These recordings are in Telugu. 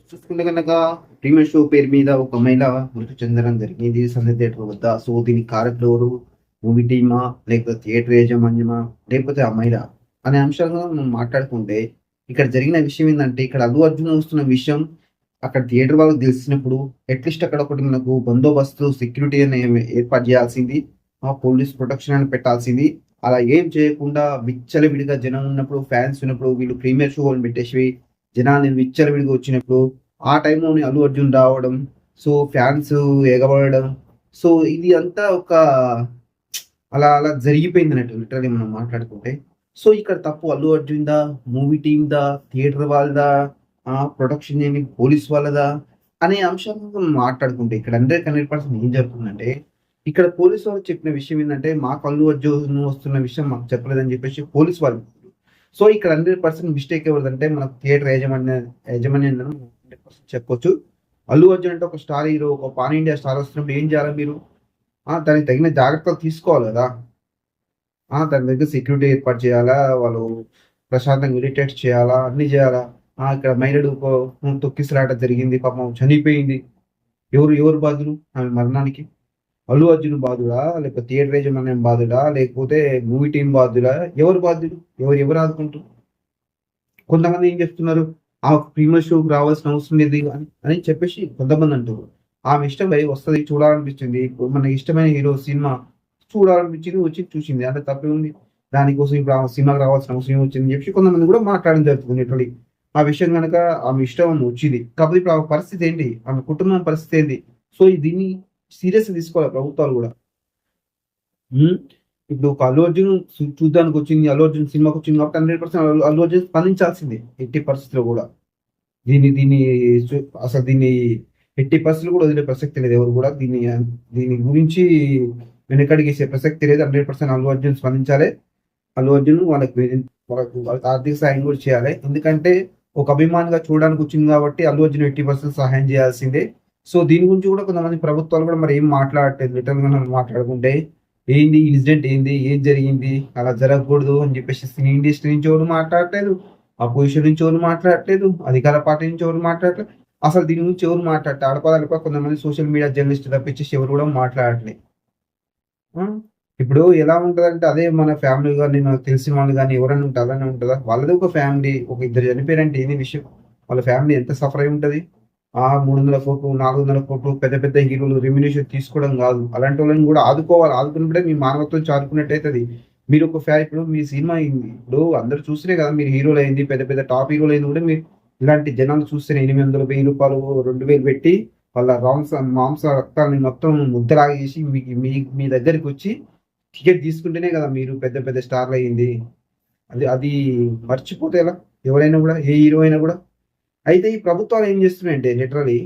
చూసుకుంటే కనుక ప్రీమియర్ షో పేరు మీద ఒక మహిళ మృతి చెందడం జరిగింది సంధ్య థియేటర్ వద్ద. సో దీనికి కారకులు ఎవరు? మూవీ టీమా, లేకపోతే థియేటర్ యాజమాన్యమా, లేకపోతే ఆ మహిళ అనే అంశాలను మనం మాట్లాడుకుంటే, ఇక్కడ జరిగిన విషయం ఏంటంటే, ఇక్కడ అల్లు అర్జున్ వస్తున్న విషయం అక్కడ థియేటర్ వాళ్ళకి తెలిసినప్పుడు అట్లీస్ట్ అక్కడ ఒకటి మనకు బందోబస్తు సెక్యూరిటీ అని ఏర్పాటు చేయాల్సింది, ఆ పోలీస్ ప్రొటెక్షన్ అని పెట్టాల్సింది. అలా ఏం చేయకుండా విచ్చలవిడిగా జనం ఉన్నప్పుడు, ఫ్యాన్స్ ఉన్నప్పుడు వీళ్ళు ప్రీమియర్ షో అని పెట్టేసి జనాల్ని విచ్చలవిడిగా వచ్చినప్పుడు ఆ టైంలోనే అల్లు అర్జున్ రావడం, సో ఫ్యాన్స్ ఎగబడడం, సో ఇది అంతా ఒక అలా అలా జరిగిపోయింది అన్నట్టు లిటరలీ మనం మాట్లాడుకుంటే. సో ఇక్కడ తప్పు అల్లు అర్జున్ దా, మూవీ టీమ్ దా, థియేటర్ వాళ్ళదా, ప్రొడక్షన్ ఏమి పోలీస్ వాళ్ళదా అనే అంశాలను మనం మాట్లాడుకుంటే ఇక్కడ 100% ఏం జరుగుతుందంటే, ఇక్కడ పోలీసు వాళ్ళు చెప్పిన విషయం ఏంటంటే మాకు అల్లు అర్జున్ వస్తున్న విషయం మాకు చెప్పలేదని చెప్పేసి పోలీస్ వాళ్ళు. సో ఇక్కడ 100% మిస్టేక్ ఎవరిదంటే మన థియేటర్ యాజమాన్యం 100% చెప్పొచ్చు. అల్లు అర్జున్ అంటే ఒక స్టార్ హీరో, ఒక పాన్ ఇండియా స్టార్ వస్తున్నప్పుడు ఏం చేయాలి మీరు? దానికి తగిన జాగ్రత్తలు తీసుకోవాలి కదా. దాని దగ్గర సెక్యూరిటీ ఏర్పాటు చేయాలా, వాళ్ళు ప్రశాంతంగా ఇరిటేట్ చేయాలా, అన్ని చేయాలా. ఇక్కడ మహిళడు తొక్కిసలాట జరిగింది, పాపం చనిపోయింది. ఎవరు ఎవరు బాధ్యులు ఆమె మరణానికి? అల్లు అర్జున్ బాధుడా, లేకపోతే థియేటర్ యాజమాన్యం బాధుడా, లేకపోతే మూవీ టీం బాధుడా? ఎవరు బాధ్యులు? ఎవరు ఆదుకుంటారు? కొంతమంది ఏం చెప్తున్నారు, ఆ ప్రీమియర్ షోకి రావాల్సిన అవసరం లేదు అని చెప్పేసి కొంతమంది అంటారు. ఆమె ఇష్టం వస్తుంది, చూడాలనిపించింది, మనకి ఇష్టమైన హీరో సినిమా చూడాలనిపించింది, వచ్చి చూసింది, అంటే తప్పే ఉంది. దానికోసం ఇప్పుడు ఆ సినిమాకి రావాల్సిన అవసరం వచ్చింది అని చెప్పి కొంతమంది కూడా మాట్లాడడం జరుగుతుంది. ఇట్లా ఆ విషయం కనుక ఆమె ఇష్టం వచ్చింది, కాకపోతే ఇప్పుడు ఆమె పరిస్థితి ఏంటి, ఆమె కుటుంబం పరిస్థితి ఏంటి? సో దీన్ని సీరియస్ తీసుకోవాలి ప్రభుత్వాలు కూడా. ఇప్పుడు ఒక అల్లు అర్జున్ చూడడానికి వచ్చింది, అల్లు అర్జున్ సినిమాకి వచ్చింది కాబట్టి 100% అల్లు అర్జున్ స్పందించాల్సిందే ఎట్టి పరిస్థితుల్లో కూడా. దీన్ని దీన్ని అసలు దీన్ని ఎట్టి పరిస్థితులు కూడా వదిలే ప్రసక్తి లేదు ఎవరు కూడా. దీని గురించి వెనకడిగేసే ప్రసక్తి లేదు. 100% అల్లు అర్జున్ స్పందించాలి. అల్లు అర్జున్ వాళ్ళకి ఆర్థిక సహాయం కూడా చేయాలి. ఎందుకంటే ఒక అభిమానిగా చూడడానికి వచ్చింది కాబట్టి అల్లు అర్జున్ 80% సహాయం చేయాల్సిందే. సో దీని గురించి కూడా కొంతమంది ప్రభుత్వాలు కూడా మరి ఏం మాట్లాడట్లేదు. లిటరల్ గా మాట్లాడుకుంటే ఏంది ఇన్సిడెంట్, ఏంది ఏం జరిగింది, అలా జరగకూడదు అని చెప్పేసి సినీ ఇండస్ట్రీ నుంచి ఎవరు మాట్లాడట్లేదు, అపోజిషన్ నుంచి ఎవరు మాట్లాడట్లేదు, అధికార పార్టీ నుంచి ఎవరు మాట్లాడట్లేదు. అసలు దీని గురించి ఎవరు మాట్లాడతారు? ఆడపదాలపై కొంతమంది సోషల్ మీడియా జర్నలిస్ట్ తప్పించేసి ఎవరు కూడా మాట్లాడట్లేదు. ఇప్పుడు ఎలా ఉంటదంటే, అదే మన ఫ్యామిలీ కానీ మనకు తెలిసిన వాళ్ళు కానీ ఎవరైనా ఉంటే అలానే ఉంటుందా? వాళ్ళది ఒక ఫ్యామిలీ, ఒక ఇద్దరు చనిపోయారంటే ఏంది విషయం? వాళ్ళ ఫ్యామిలీ ఎంత సఫర్ అయి ఉంటది? 300 కోట్లు, 400 కోట్లు పెద్ద పెద్ద హీరోలు రెమ్యునేషన్ తీసుకోవడం కాదు, అలాంటి వాళ్ళని కూడా ఆదుకోవాలి. ఆదుకున్నప్పుడే మీ మానవత్వం చాలుకున్నట్టు అవుతుంది. మీరు ఒక ఇప్పుడు మీ సినిమా అయింది, ఇప్పుడు అందరు చూస్తేనే కదా మీరు హీరోలు అయింది, పెద్ద పెద్ద టాప్ హీరోలు అయింది కూడా మీరు ఇలాంటి జనాలు చూస్తేనే 800, 1000 రూపాయలు, 2000 పెట్టి వాళ్ళ మాంస రక్తాన్ని మొత్తం ముద్దలాగేసి మీ దగ్గరికి వచ్చి టికెట్ తీసుకుంటేనే కదా మీరు పెద్ద పెద్ద స్టార్లు అయ్యింది. అది మర్చిపోతే ఎలా ఎవరైనా కూడా, ఏ హీరో అయినా కూడా. అయితే ఈ ప్రభుత్వాలు ఏం చేస్తున్నాయంటే లిటరలీ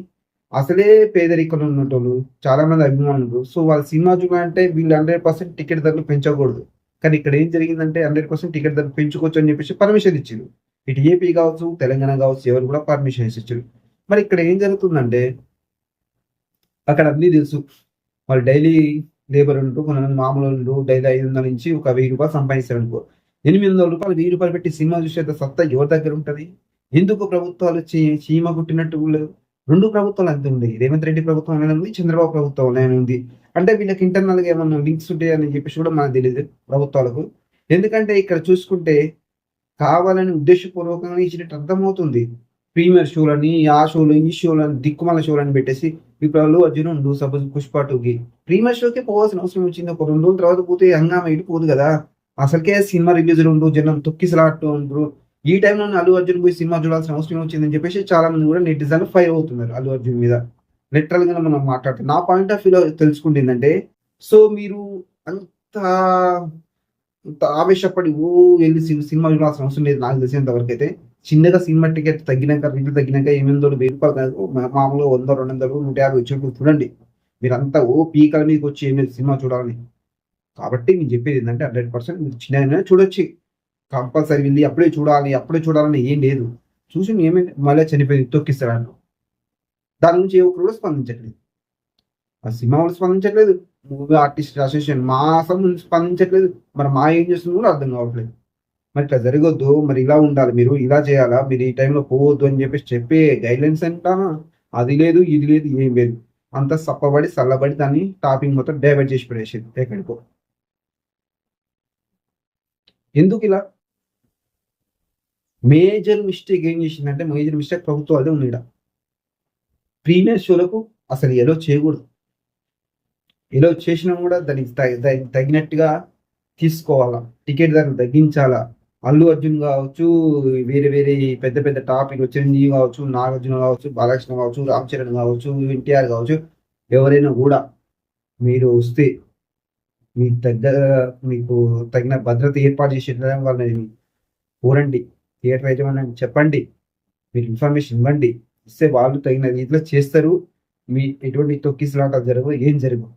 అసలే పేదరికంలో ఉన్నటోళ్ళు చాలా మంది అభిమానులు. సో వాళ్ళ సినిమా చూడాలంటే వీళ్ళు 100% టికెట్ ధరలు పెంచకూడదు. కానీ ఇక్కడ ఏం జరిగిందంటే 100% టికెట్ ధరలు పెంచుకోవచ్చు అని చెప్పేసి పర్మిషన్ ఇచ్చింది. ఇటు ఏపీ కావచ్చు, తెలంగాణ కావచ్చు, ఎవరు కూడా పర్మిషన్స్ ఇచ్చారు. మరి ఇక్కడ ఏం జరుగుతుందంటే, అక్కడ అన్నీ తెలుసు, వాళ్ళు డైలీ లేబర్ ఉంటూ కొంతమంది మామూలు డైలీ 500 నుంచి ఒక 1000 రూపాయలు సంపాదిస్తారు అనుకో. 800 రూపాయలు, 1000 రూపాయలు పెట్టి సినిమా చూసేంత సత్తా ఎవరి దగ్గర ఉంటది? ఎందుకు ప్రభుత్వాలు చీమ కుట్టినట్టు లేదు? 2 ప్రభుత్వాలు అంతే ఉంది. రేవంత్ రెడ్డి ప్రభుత్వం అనేది ఉంది, చంద్రబాబు ప్రభుత్వం అనేది ఉంది. అంటే వీళ్ళకి ఇంటర్నల్ గా ఏమన్నా లింక్స్ ఉంటాయని చెప్పేసి కూడా మనకు తెలియదు ప్రభుత్వాలకు. ఎందుకంటే ఇక్కడ చూసుకుంటే కావాలని ఉద్దేశపూర్వకంగా ఇచ్చినట్టు అర్థమవుతుంది. ప్రీమియర్ షోలని, ఆ షోలు, ఈ షోలని, దిక్కుమాల షోలని పెట్టేసి ఇప్పుడు అల్లు అర్జున్ ఉండు, సపోజ్ పుష్ప 2కి ప్రీమియర్ షోకే పోవాల్సిన అవసరం వచ్చింది. ఒక 2 రోజుల తర్వాత పోతే హంగామా ఇడిపోదు కదా. అసలుకే సినిమా రిలీజ్లు ఉండు, జనం తొక్కిసలాడుతూ ఉంటారు. ఈ టైంలో అల్లు అర్జున్ పోయి సినిమా చూడాల్సిన అవసరం వచ్చిందని చెప్పేసి చాలా మంది కూడా నెటిజన్లు ఫైర్ అవుతున్నారు అల్లు అర్జున్ మీద. లిటరల్ గా మనం మాట్లాడుతాం, నా పాయింట్ ఆఫ్ వ్యూలో తెలుసుకుంటే ఏంటంటే, సో మీరు అంత ఆవేశపడి వెళ్ళి సినిమా చూడాల్సిన అవసరం లేదు. నాకు తెలిసినంత వరకు అయితే చిన్నగా సినిమా టికెట్ తగ్గినాక, రేట్లు తగ్గినాక 800, 1000 రూపాయలు కాదు, మామూలుగా 100, 200, 150 వచ్చినప్పుడు చూడండి. మీరంతా పీకల మీదకి వచ్చి ఏమి సినిమా చూడాలని. కాబట్టి నేను చెప్పేది ఏంటంటే 100% మీరు చిన్న చూడొచ్చు. కంపల్సరీ వెళ్ళి అప్పుడే చూడాలని ఏం లేదు. చూసి ఏమైంది, మళ్ళీ చనిపోయింది, తొక్కిస్తాడు. దాని నుంచి ఏ ఒక్కరు కూడా స్పందించట్లేదు. ఆ సినిమా వాళ్ళు స్పందించట్లేదు, మూవీ ఆర్టిస్ట్ అసోసియేషన్ మా అసలు స్పందించట్లేదు. మరి మా ఏం చేస్తుంది కూడా అర్థం కావట్లేదు. మరి ఇట్లా జరగొద్దు, మరి ఇలా ఉండాలి, మీరు ఇలా చేయాలా, మీరు ఈ టైంలో పోవద్దు అని చెప్పేసి చెప్పే గైడ్లైన్స్ అంట అది లేదు, ఇది లేదు, ఏం లేదు. అంత సప్పబడి చల్లబడి దాన్ని టాపింగ్ మొత్తం డైవర్ట్ చేసి పడేసింది ఎక్కడికో. ఎందుకు ఇలా మేజర్ మిస్టేక్ ఏం చేసిందంటే, మేజర్ మిస్టేక్ ప్రభుత్వాలదే ఉంది ఇక్కడ. ప్రీమియర్ షోలకు అసలు ఎలో చేయకూడదు. ఎలో చేసినా కూడా దానికి తగినట్టుగా తీసుకోవాలా, టికెట్ ధరలు తగ్గించాలా. అల్లు అర్జున్ కావచ్చు, వేరే వేరే పెద్ద పెద్ద టాపిక్ చిరంజీవి కావచ్చు, నాగార్జున కావచ్చు, బాలకృష్ణ కావచ్చు, రామ్ చరణ్ కావచ్చు, ఎన్టీఆర్ కావచ్చు, ఎవరైనా కూడా మీరు వస్తే మీ దగ్గర మీకు తగిన భద్రత ఏర్పాటు చేసే వాళ్ళని కోరండి. థియేటర్ యజమాని చెప్పండి, మీరు ఇన్ఫర్మేషన్ ఇవ్వండి. ఇస్తే వాళ్ళు తగిన రీతిలో చేస్తారు. మీ ఎటువంటి తొక్కిసలాటలు జరగవు, ఏం జరగవు.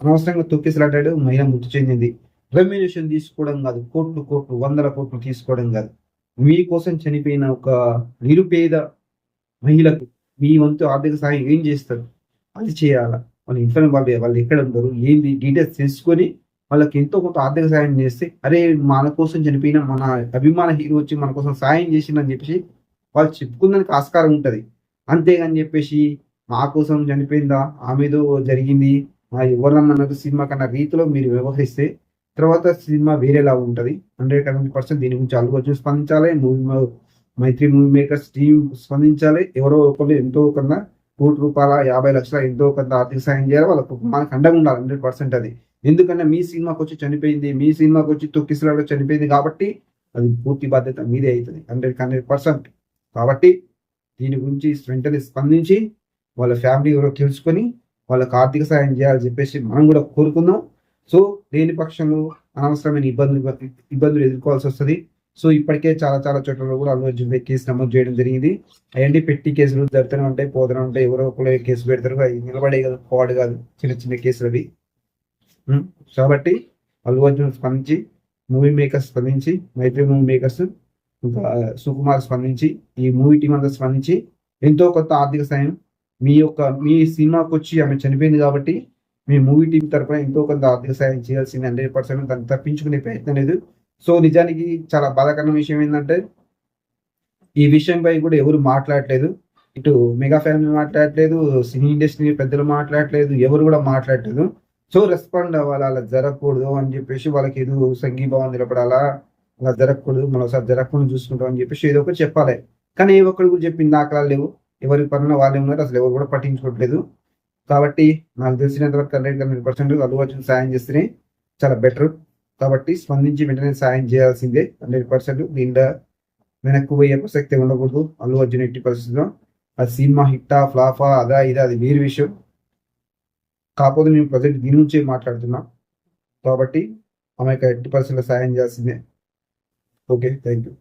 అనవసరంగా తొక్కిసలాటాడు, మహిళ మృతి చెందింది. రెమ్యునేషన్ తీసుకోవడం కాదు, కోట్లు కోట్లు, వందల కోట్లు తీసుకోవడం కాదు. మీకోసం చనిపోయిన ఒక నిరుపేద మహిళకు మీ వంతు ఆర్థిక సాయం ఏం చేస్తారు, అది చేయాలా. వాళ్ళ ఇన్ఫర్మేషన్ వాళ్ళు ఎక్కడ ఉంటారు, ఏంది డీటెయిల్స్ తెలుసుకొని వాళ్ళకి ఎంతో కొంత ఆర్థిక సాయం చేస్తే, అరే మన కోసం చనిపోయిన మన అభిమాన హీరో వచ్చి మన కోసం సాయం చేసిందని చెప్పేసి వాళ్ళు చెప్పుకుందానికి ఆస్కారం ఉంటుంది. అంతేగాని చెప్పేసి మా కోసం చనిపోయిందా, ఆమెదో జరిగింది, ఎవరన్నా సినిమా కన్నా రీతిలో మీరు వ్యవహరిస్తే తర్వాత సినిమా వేరేలా ఉంటుంది. 100% దీని గురించి అల్లు అర్జున్ స్పందించాలి, మైత్రి మూవీ మేకర్స్ టీం స్పందించాలి. ఎవరో ఒకరు ఎంతో కొంత ₹1,50,00,000 50,00,000 ఎంతో కొంత ఆర్థిక సాయం చేయాలి. వాళ్ళకు మనకు అండగా ఉండాలి 100% అది. ఎందుకంటే మీ సినిమాకి వచ్చి చనిపోయింది, మీ సినిమాకి వచ్చి తొక్కిసలాట చనిపోయింది కాబట్టి అది పూర్తి బాధ్యత మీదే అవుతుంది 100%. కాబట్టి దీని గురించి వెంటనే స్పందించి వాళ్ళ ఫ్యామిలీ ఎవరో తెలుసుకొని వాళ్ళకి ఆర్థిక సాయం చేయాలని చెప్పేసి మనం కూడా కోరుకుందాం. సో లేని పక్షంలో అనవసరమైన ఇబ్బందులు ఎదుర్కోవాల్సి వస్తుంది. సో ఇప్పటికే చాలా చాలా చోట్ల కూడా అల్లు అర్జున్ కేసు నమోదు చేయడం జరిగింది. అవన్నీ పెట్టి కేసులు జరుగుతూనే ఉంటాయి, పోతూనే ఉంటాయి. ఎవరో ఒకరు కేసు పెడతారు, అవి నిలబడే కాదు, పాడు కాదు, చిన్న చిన్న కేసులు అవి. కాబట్టి అల్లు అర్జున్ స్పందించి, మూవీ మేకర్స్ స్పందించి, మైత్రి మూవీ మేకర్స్ ఇంకా సుకుమార్ స్పందించి, ఈ మూవీ టీం అంతా స్పందించి ఎంతో కొత్త ఆర్థిక సాయం మీ సినిమాకి వచ్చి ఆమె చనిపోయింది కాబట్టి మీ మూవీ టీం తరఫున ఎంతో కొంత ఆర్థిక సాయం చేయాల్సింది 100%. దాన్ని తప్పించుకునే ప్రయత్నం లేదు. సో నిజానికి చాలా బాధాకరమైన విషయం ఏంటంటే ఈ విషయంపై కూడా ఎవరు మాట్లాడలేదు. ఇటు మెగా ఫ్యామిలీ మాట్లాడలేదు, సినీ ఇండస్ట్రీ పెద్దలు మాట్లాడలేదు, ఎవరు కూడా మాట్లాడలేదు. సో రెస్పాండ్ అవ్వాలి, అలా జరగకూడదు అని చెప్పేసి వాళ్ళకి ఏదో సంఘీభావం నిలబడాలా, అలా జరగకూడదు, మరోసారి జరగకుండా చూసుకుంటాం అని చెప్పేసి ఏదో ఒకటి చెప్పాలి. కానీ ఏ ఒక్కరు కూడా చెప్పిన దాఖలాలు లేవు. ఎవరి పనుల వాళ్ళే ఉన్నారు, అసలు ఎవరు కూడా పట్టించుకోవట్లేదు. కాబట్టి నాకు తెలిసినంత వరకు 100% అల్లు అర్జున్ సాయం చేస్తేనే చాలా బెటర్. కాబట్టి స్పందించి వెంటనే సాయం చేయాల్సిందే 100%. దీంట్లో వెనక్కు పోయే ప్రసక్తి ఉండకూడదు అల్లు అర్జున్ ఎట్టి పరిస్థితిలో. ఆ సినిమా హిట్టా ఫ్లాఫా అదా ఇదా అది వేరు విషయం. కాకపోతే మేము ప్రజెంట్ దీని నుంచే మాట్లాడుతున్నాం. కాబట్టి ఆమెకు ఎట్టి పరిస్థితుల్లో సాయం చేయాల్సిందే. Okay, thank you.